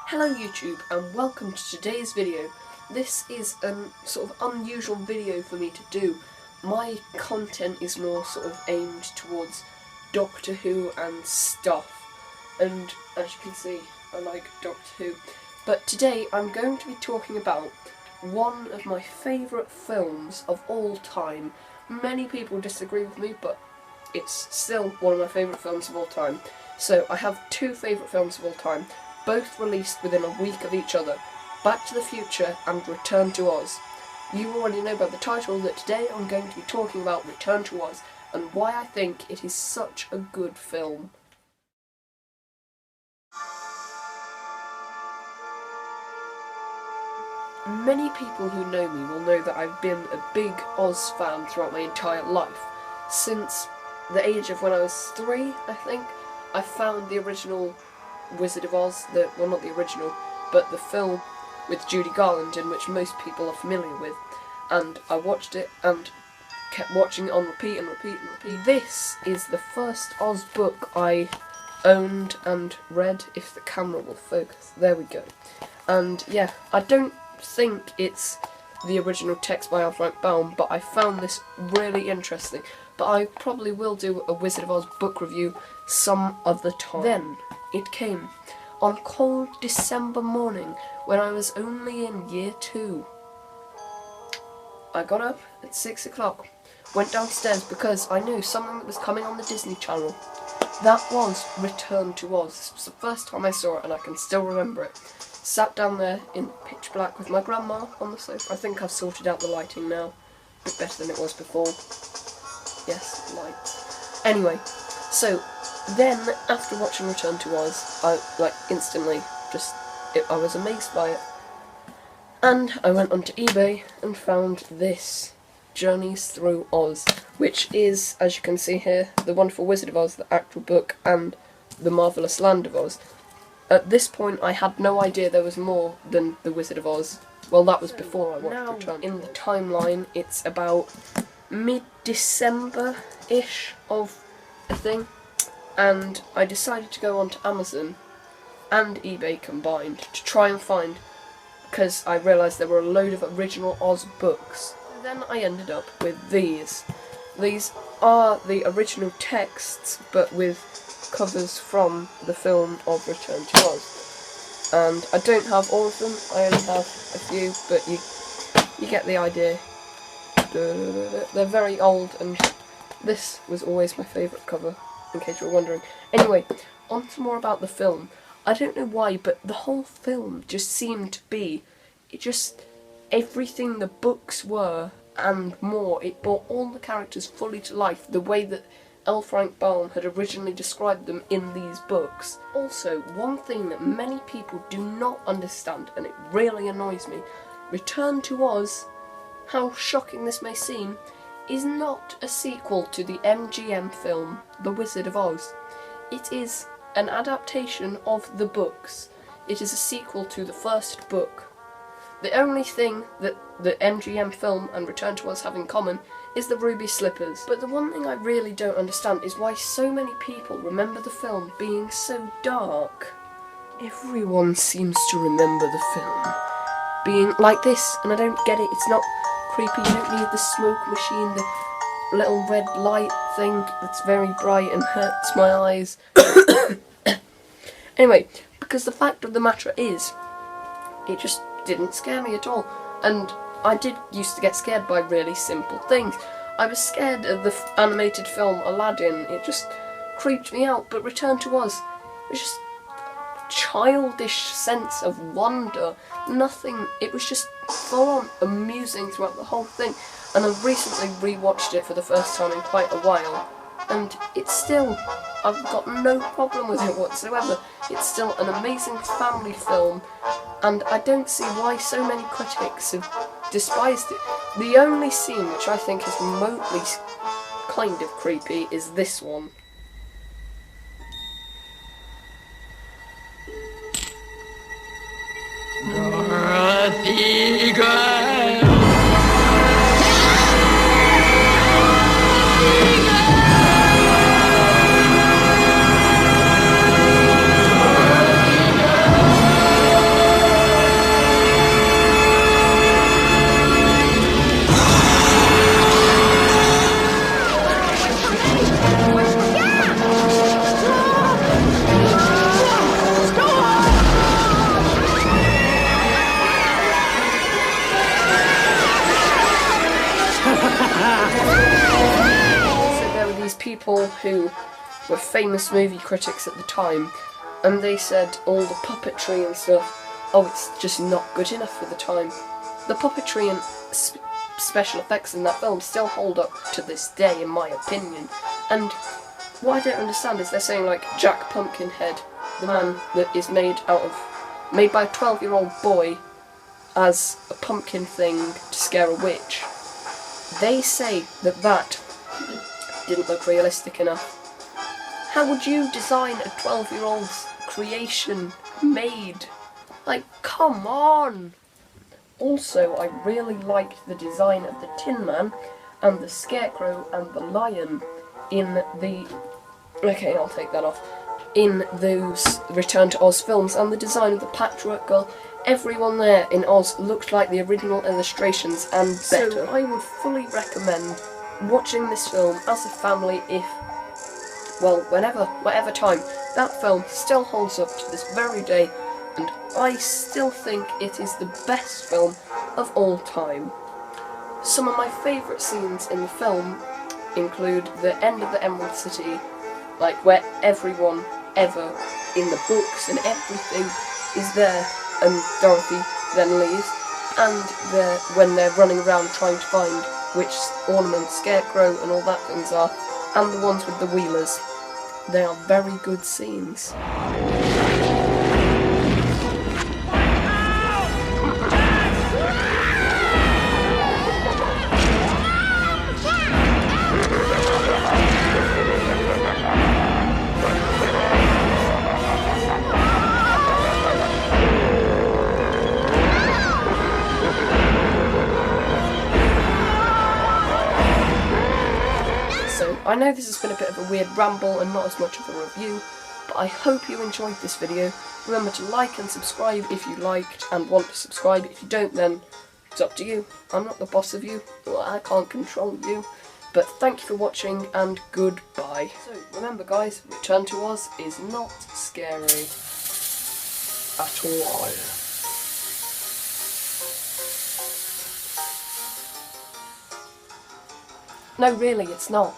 Hello YouTube and welcome to today's video. This is a sort of unusual video for me to do. My content is more sort of aimed towards Doctor Who and stuff, and as you can see I like Doctor Who. But today I'm going to be talking about one of my favourite films of all time. Many people disagree with me, but it's still one of my favourite films of all time. So I have two favourite films of all time, both released within a week of each other: Back to the Future and Return to Oz. You already know by the title that today I'm going to be talking about Return to Oz and why I think it is such a good film. Many people who know me will know that I've been a big Oz fan throughout my entire life. Since the age of when I was 3, I think, I found the original Wizard of Oz, well, not the original, but the film with Judy Garland, in which most people are familiar with, and I watched it and kept watching it on repeat and repeat and repeat. This is the first Oz book I owned and read, if the camera will focus. There we go. And yeah, I don't think it's the original text by Frank Baum, but I found this really interesting. But I probably will do a Wizard of Oz book review some other time. Then it came on a cold December morning when I was only in year 2. I got up at 6 o'clock, went downstairs because I knew something that was coming on the Disney Channel. That was Return to Oz. This was the first time I saw it and I can still remember it. Sat down there in pitch black with my grandma on the sofa. I think I've sorted out the lighting now. A bit better than it was before. Yes, light. Anyway, so then after watching Return to Oz, I instantly I was amazed by it. And I went onto eBay and found this, Journeys Through Oz, which is, as you can see here, The Wonderful Wizard of Oz, the actual book, and The Marvellous Land of Oz. At this point I had no idea there was more than The Wizard of Oz. Well, that was before I watched Return to Oz. In the timeline, it's about mid-December-ish of a thing, and I decided to go onto Amazon and eBay combined to try and find, because I realised there were a load of original Oz books. Then I ended up with these. These are the original texts, but with covers from the film of Return to Oz. And I don't have all of them, I only have a few, but you get the idea. They're very old, and this was always my favourite cover, in case you were wondering. Anyway, on to more about the film. I don't know why, but the whole film just seemed to be, everything the books were and more. It brought all the characters fully to life, the way that Frank Baum had originally described them in these books. Also, one thing that many people do not understand, and it really annoys me, Return to Oz, how shocking this may seem, is not a sequel to the MGM film The Wizard of Oz. It is an adaptation of the books. It is a sequel to the first book. The only thing that the MGM film and Return to Oz have in common is the ruby slippers. But the one thing I really don't understand is why so many people remember the film being so dark. Everyone seems to remember the film being like this, and I don't get it. It's not creepy, you don't need the smoke machine, the little red light thing that's very bright and hurts my eyes. Anyway, because the fact of the matter is, it just didn't scare me at all. And I used to get scared by really simple things. I was scared of the animated film Aladdin. It just creeped me out. But Return to Oz, it was just a childish sense of wonder. Nothing. It was just full on amusing throughout the whole thing. And I've recently rewatched it for the first time in quite a while, and it's still, I've got no problem with it whatsoever. It's still an amazing family film, and I don't see why so many critics have despised it. The only scene which I think is remotely kind of creepy is this one. Dorothy girl. people who were famous movie critics at the time, and they said all the puppetry and stuff, oh, it's just not good enough for the time. The puppetry and special effects in that film still hold up to this day, in my opinion. And what I don't understand is they're saying, like, Jack Pumpkinhead, the man that is made by a 12-year-old boy as a pumpkin thing to scare a witch. They say that that didn't look realistic enough. How would you design a 12-year-old's creation made? Like, come on! Also, I really liked the design of the Tin Man and the Scarecrow and the Lion in the... Okay, I'll take that off. In those Return to Oz films, and the design of the Patchwork Girl. Everyone there in Oz looked like the original illustrations and better. So I would fully recommend watching this film as a family if, well, whatever time. That film still holds up to this very day, and I still think it is the best film of all time. Some of my favourite scenes in the film include the end of the Emerald City, like where everyone ever in the books and everything is there, and Dorothy then leaves, and when they're running around trying to find which ornament Scarecrow and all that things are, and the ones with the Wheelers. They are very good scenes. I know this has been a bit of a weird ramble and not as much of a review, but I hope you enjoyed this video. Remember to like and subscribe if you liked and want to subscribe. If you don't, then it's up to you. I'm not the boss of you, well, I can't control you. But thank you for watching and goodbye. So remember guys, Return to Oz is not scary at all. No, really, it's not.